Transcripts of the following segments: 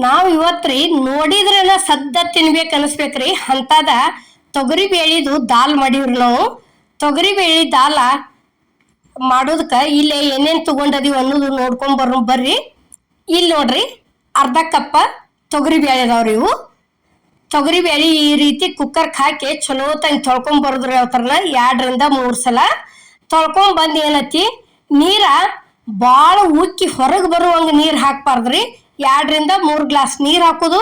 ನಾವು ಇವತ್ರಿ ನೋಡಿದ್ರೆನ ಸದ್ದ ತಿನ್ಬೇಕು ಅನಿಸ್ಬೇಕ್ರಿ ಅಂತದ ತೊಗರಿ ಬೇಳಿದು ದಾಲ್ ಮಾಡಿವ್ರಿ ನಾವು. ತೊಗರಿ ಬೇಳಿ ದಾಲ ಮಾಡೋದಕ್ಕೆ ಇಲ್ಲೇ ಏನೇನು ತಗೊಂಡದೀವಿ ಅನ್ನೋದು ನೋಡ್ಕೊಂಡ್ ಬರ್ರಿ. ಇಲ್ಲಿ ನೋಡ್ರಿ, ಅರ್ಧ ಕಪ್ಪ ತೊಗರಿ ಬೇಳೆ ಅದಾವ್ರಿ ಇವು. ತೊಗರಿ ಬೇಳೆ ಈ ರೀತಿ ಕುಕ್ಕರ್ಗೆ ಹಾಕಿ ಚಲೋ ತಂಗಿ ತೊಳ್ಕೊಂಡ್ ಬರೋದ್ರಿ. ಅವತರನ 2ರಿಂದ 3 ಸಲ ತೊಳ್ಕೊಂಡ್ ಬಂದ್ ಏನತಿ, ನೀರ ಭಾಳ ಉಕ್ಕಿ ಹೊರಗೆ ಬರುವಂಗ ನೀರು ಹಾಕ್ಬಾರ್ದ್ರಿ. 2ರಿಂದ 3 ಗ್ಲಾಸ್ ನೀರು ಹಾಕೋದು.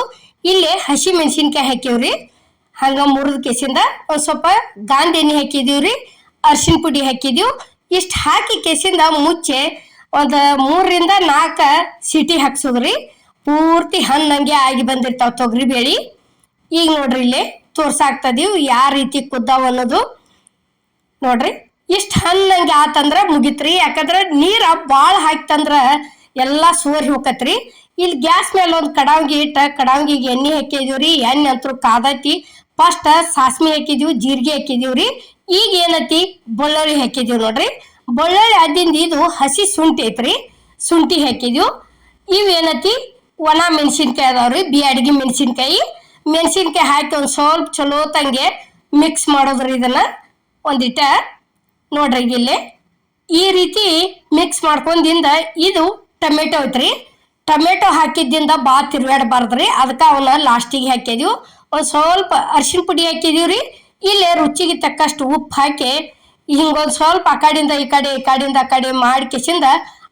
ಇಲ್ಲೇ ಹಸಿ ಮೆಣಸಿನ್ಕಾಯಿ ಹಾಕಿವ್ರಿ, ಹಂಗ ಮುರಿದ ಕೇಸಿಂದ ಒಂದ್ ಸ್ವಲ್ಪ ಗಾಂಧಿ ಎಣ್ಣೆ ಹಾಕಿದೀವ್ರಿ, ಅರ್ಶಿನ ಪುಡಿ ಹಾಕಿದೀವಿ. ಇಷ್ಟ ಹಾಕಿ ಕೇಸಿಂದ ಮುಚ್ಚೆ ಒಂದ್ 3ರಿಂದ 4 ಸೀಟಿ ಹಾಕ್ಸೋದ್ರಿ. ಪೂರ್ತಿ ಹಣ್ಣಂಗೆ ಆಗಿ ಬಂದಿರ್ತಾವ ತೊಗರಿ ಬೇಳಿ. ಈಗ ನೋಡ್ರಿ ಇಲ್ಲೇ ತೋರ್ಸಾಕ್ತದೀವಿ ಯಾವ ರೀತಿ ಕುದ್ದಾವ ಅನ್ನೋದು. ನೋಡ್ರಿ, ಇಷ್ಟ ಹಣ್ಣಂಗೆ ಆತಂದ್ರ ಮುಗಿತ್ರಿ. ಯಾಕಂದ್ರ ನೀರ ಭಾಳ ಹಾಕ್ತಂದ್ರ ಎಲ್ಲಾ ಸೋರಿ ಹೋಗತ್ರಿ. ಇಲ್ಲಿ ಗ್ಯಾಸ್ ಮೇಲೆ ಒಂದು ಕಡಾವಿಗೆ ಇಟ್ಟ ಕಡಾವಿಗೆ ಎಣ್ಣೆ ಹಾಕಿದೀವ್ರಿ. ಎಣ್ಣೆ ಅಂತೂ ಕಾದೈತಿ. ಫಸ್ಟ್ ಸಾಸ್ಮಿ ಹಾಕಿದೀವಿ, ಜೀರಿಗೆ ಹಾಕಿದೀವ್ರಿ. ಈಗ ಏನೈತಿ, ಬೆಳ್ಳುಳ್ಳಿ ಹಾಕಿದೀವಿ ನೋಡ್ರಿ. ಬೆಳ್ಳುಳ್ಳಿ ಅದಿಂದ ಇದು ಹಸಿ ಶುಂಠಿ ಐತ್ರಿ, ಶುಂಠಿ ಹಾಕಿದೀವಿ. ಇವೇನೈತಿ, ಒಣ ಮೆಣಸಿನ್ಕಾಯಿ ಅದಾವ್ರಿ, ಬ್ಯಾಡಗಿ ಮೆಣಸಿನ್ಕಾಯಿ ಹಾಕಿ ಒಂದ್ ಸ್ವಲ್ಪ ಚಲೋ ತಂಗೆ ಮಿಕ್ಸ್ ಮಾಡೋದ್ರಿ. ಇದನ್ನ ಒಂದಿಟ ನೋಡ್ರಿ ಇಲ್ಲಿ ಈ ರೀತಿ ಮಿಕ್ಸ್ ಮಾಡ್ಕೊಂಡಿಂದ ಇದು ಟೊಮೆಟೊ ಐತ್ರಿ. ಟೊಮೆಟೊ ಹಾಕಿದ್ದಿಂದ ಭಾಳ ತಿರ್ಗಾಡಬಾರ್ದ್ರಿ, ಅದಕ್ಕೆ ಅವನ್ನ ಲಾಸ್ಟಿಗೆ ಹಾಕಿದೀವಿ. ಒಂದ್ ಸ್ವಲ್ಪ ಅರಿಶಿನ ಪುಡಿ ಹಾಕಿದೀವ್ರಿ. ಇಲ್ಲೇ ರುಚಿಗೆ ತಕ್ಕಷ್ಟು ಉಪ್ಪು ಹಾಕಿ ಹಿಂಗೊಂದ್ ಸ್ವಲ್ಪ ಆ ಕಡೆಯಿಂದ ಈ ಕಡೆ ಮಾಡಿ ಕೆಸಿಂದ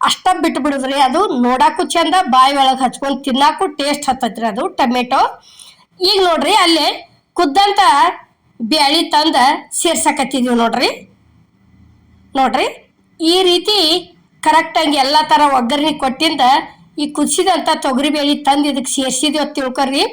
ಅಷ್ಟ ಬಿಟ್ಟು ಬಿಡುದ್ರಿ. ಅದು ನೋಡಾಕು ಚಂದ, ಬಾಯಿ ಒಳಗೆ ಹಚ್ಕೊಂಡ್ ತಿನ್ನಾಕು ಟೇಸ್ಟ್ ಹತ್ತತ್ರಿ ಅದು ಟೊಮೆಟೊ. ಈಗ ನೋಡ್ರಿ, ಅಲ್ಲೇ ಕುದ್ದಂತ ಬ್ಯಾಳಿ ತಂದ ಸೇರ್ಸಕತ್ತಿದೀವಿ ನೋಡ್ರಿ. ಈ ರೀತಿ ಕರೆಕ್ಟಾಗಿ ಎಲ್ಲ ಥರ ಒಗ್ಗರಣೆ ಕೊಟ್ಟಿಂದ ಈ ಕುದಿಸಿದಂಥ ತೊಗರಿ ಬೇಳೆ ತಂದು ಇದಕ್ಕೆ ಸೇರ್ಸಿದೀವಿ ಅಂತ ತಿಳ್ಕೊರಿ.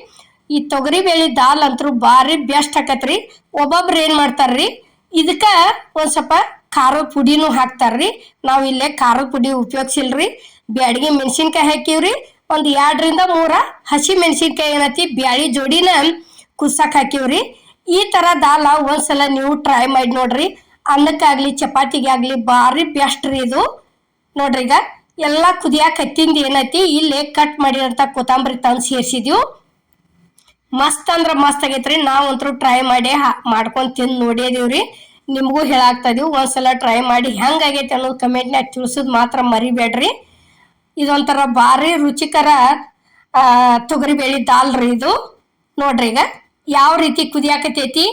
ಈ ತೊಗರಿ ಬೇಳೆ ದಾಲ್ ಅಂತೂ ಭಾರಿ ಬೆಸ್ಟ್ ಆಕತ್ರಿ. ಒಬ್ಬೊಬ್ರು ಏನು ಮಾಡ್ತಾರ್ರಿ, ಇದಕ್ಕೆ ಒಂದು ಸ್ವಲ್ಪ ಖಾರದ ಪುಡಿನೂ ಹಾಕ್ತಾರ್ರಿ. ನಾವು ಇಲ್ಲೇ ಖಾರದ ಪುಡಿ ಉಪಯೋಗಿಸಿಲ್ರಿ. ಬ್ಯಾಡಗಿ ಮೆಣಸಿನ್ಕಾಯಿ ಹಾಕಿವ್ರಿ, ಒಂದು 2ರಿಂದ 3 ಹಸಿ ಮೆಣಸಿನ್ಕಾಯಿ ಏನತಿ ಬ್ಯಾಳಿ ಜೋಡಿನ ಕುದ್ಸಕ್ಕೆ ಹಾಕಿವ್ರಿ. ಈ ಥರ ದಾಲ ಒಂದ್ಸಲ ನೀವು ಟ್ರೈ ಮಾಡಿ ನೋಡ್ರಿ. ಅನ್ನಕ್ಕಾಗ್ಲಿ ಚಪಾತಿಗೆ ಆಗ್ಲಿ ಭಾರಿ ಬೆಸ್ಟ್ ರೀ ಇದು. ನೋಡ್ರಿ, ಈಗ ಎಲ್ಲ ಕುದಿಯಾಕ ಹತ್ತಿಂದ ಏನೈತಿ, ಇಲ್ಲೇ ಕಟ್ ಮಾಡಿರೋಂಥ ಕೊತ್ತಂಬರಿ ತಂದು ಸೇರಿಸಿದ್ವಿ. ಮಸ್ತ್ ಅಂದ್ರ ಮಸ್ತ್ ಆಗೈತ್ರಿ. ನಾವಂತರೂ ಟ್ರೈ ಮಾಡಿ ಮಾಡ್ಕೊಂಡು ತಿಂದು ನೋಡಿದೀವ್ರಿ. ನಿಮಗೂ ಹೇಳಾಕ್ತದೀವಿ, ಒಂದ್ಸಲ ಟ್ರೈ ಮಾಡಿ ಹೆಂಗಾಗೈತಿ ಅನ್ನೋದು ಕಮೆಂಟ್ನಾಗ ತಿಳಿಸೋದು ಮಾತ್ರ ಮರಿಬೇಡ್ರಿ. ಇದೊಂಥರ ಭಾರಿ ರುಚಿಕರ ತೊಗರಿ ಬೇಳೆ ದಾಲ್ ರೀ ಇದು. ನೋಡ್ರಿ, ಈಗ ಯಾವ ರೀತಿ ಕುದಿಯಾಕತೈತಿ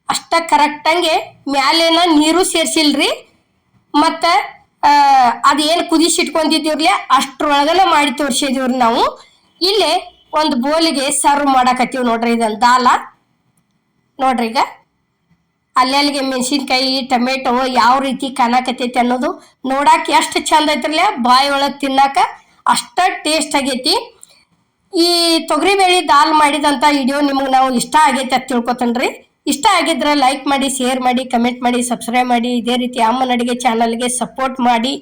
ಅಷ್ಟ ಕರೆಕ್ಟಂಗೆ ಮ್ಯಾಲೇನ ನೀರು ಸೇರ್ಸಿಲ್ರಿ. ಮತ್ತು ಅದೇನು ಕುದಿಸಿಟ್ಕೊಂಡಿದ್ದೀವ್ರಿ ಅಷ್ಟ್ರೊಳಗನ ಮಾಡಿ ತೋರಿಸಿದೀವ್ರಿ ನಾವು. ಇಲ್ಲೇ ಒಂದು ಬೋಲಿಗೆ ಸರ್ವ್ ಮಾಡಾಕತ್ತೀವಿ ನೋಡ್ರಿ ಇದನ್ನ ದಾಲ. ನೋಡ್ರಿ, ಈಗ ಅಲ್ಲೆಲ್ಲಿಗೆ ಮೆಣಸಿನ್ಕಾಯಿ ಟೊಮೆಟೊ ಯಾವ ರೀತಿ ಕಾಣಾಕತೈತಿ ಅನ್ನೋದು ನೋಡಾಕ ಎಷ್ಟು ಚಂದ ಐತ್ರಲ್ಲ, ಬಾಯಿ ಒಳಗೆ ತಿನ್ನಾಕ ಅಷ್ಟ ಟೇಸ್ಟ್ ಆಗೈತಿ. ಈ ತೊಗರಿ ಬೇಳೆ ದಾಲ್ ಮಾಡಿದಂಥ ವಿಡಿಯೋ ನಿಮಗೆ ನಾವು ಇಷ್ಟ ಆಗೈತಿ ಅಂತ ತಿಳ್ಕೊತೇನ್ರಿ. ಇಷ್ಟ ಆಗಿದ್ರೆ ಲೈಕ್ ಮಾಡಿ, ಶೇರ್ ಮಾಡಿ, ಕಮೆಂಟ್ ಮಾಡಿ, ಸಬ್ಸ್ಕ್ರೈಬ್ ಮಾಡಿ. ಇದೇ ರೀತಿ ಅಮ್ಮನ ಅಡುಗೆ ಚಾನಲ್ಗೆ ಸಪೋರ್ಟ್ ಮಾಡಿ.